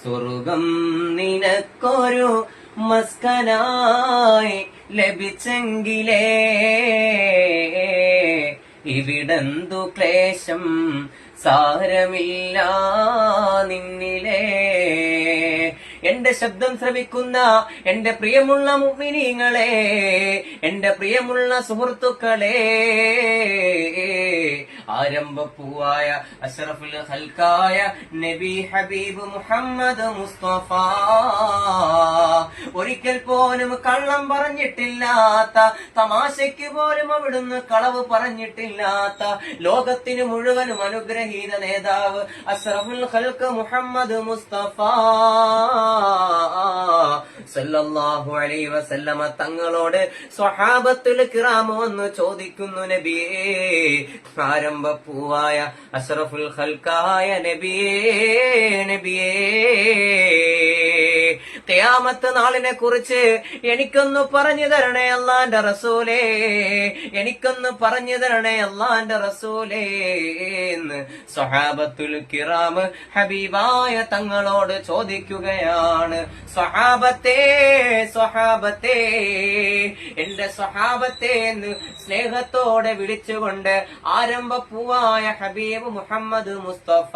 സ്വർഗം നിനക്കൊരു മസ്കനായി ലഭിച്ചെങ്കിലേ ഇവിടെന്തു ക്ലേശം സാരമില്ല നിന്നിലേ. എന്റെ ശബ്ദം ശ്രവിക്കുന്ന എന്റെ പ്രിയമുള്ള മുഅ്മിനീങ്ങളെ, എന്റെ പ്രിയമുള്ള സുഹൃത്തുക്കളെ, ആരംഭപ്പൂവായ അഷ്റഫുൽ ഖൽഖായ നബി ഹബീബ് മുഹമ്മദ് മുസ്തഫ ഒരിക്കൽ പോലും കള്ളം പറഞ്ഞിട്ടില്ലാത്ത, തമാശയ്ക്ക് പോലും അവിടുന്ന് കളവ് പറഞ്ഞിട്ടില്ലാത്ത, ലോകത്തിന് മുഴുവനും അനുഗ്രഹീത നേതാവ് അഷ്റഫുൽ ഖൽഖ് മുഹമ്മദ് മുസ്തഫ സല്ലല്ലാഹു അലൈഹി വസല്ലമ തങ്ങളോട് സ്വഹാബത്തുൽ കിറാം വന്ന് ചോദിക്കുന്നു, നബിയേ, ആരംഭപ്പൂവായ അഷ്റഫുൽ ഖൽഖായ നബിയേ, ഖിയാമത്ത് നാളിനെ കുറിച്ച് എനിക്കൊന്ന് പറഞ്ഞു തരണേ അല്ലാഹുവിന്റെ റസൂലേ, എനിക്കൊന്ന് പറഞ്ഞു തരണേ അല്ലാഹുവിന്റെ റസൂലേ എന്ന് സ്വഹാബത്തുൽ കിറാം ഹബീബായ തങ്ങളോട് ചോദിക്കുകയാണ്. സ്വഹാബത്തേ, എന്റെ സ്വഹാബത്തേ എന്ന് സ്നേഹത്തോടെ വിളിച്ചുകൊണ്ട് ആരംഭപ്പൂവായ ഹബീബ് മുഹമ്മദ് മുസ്തഫ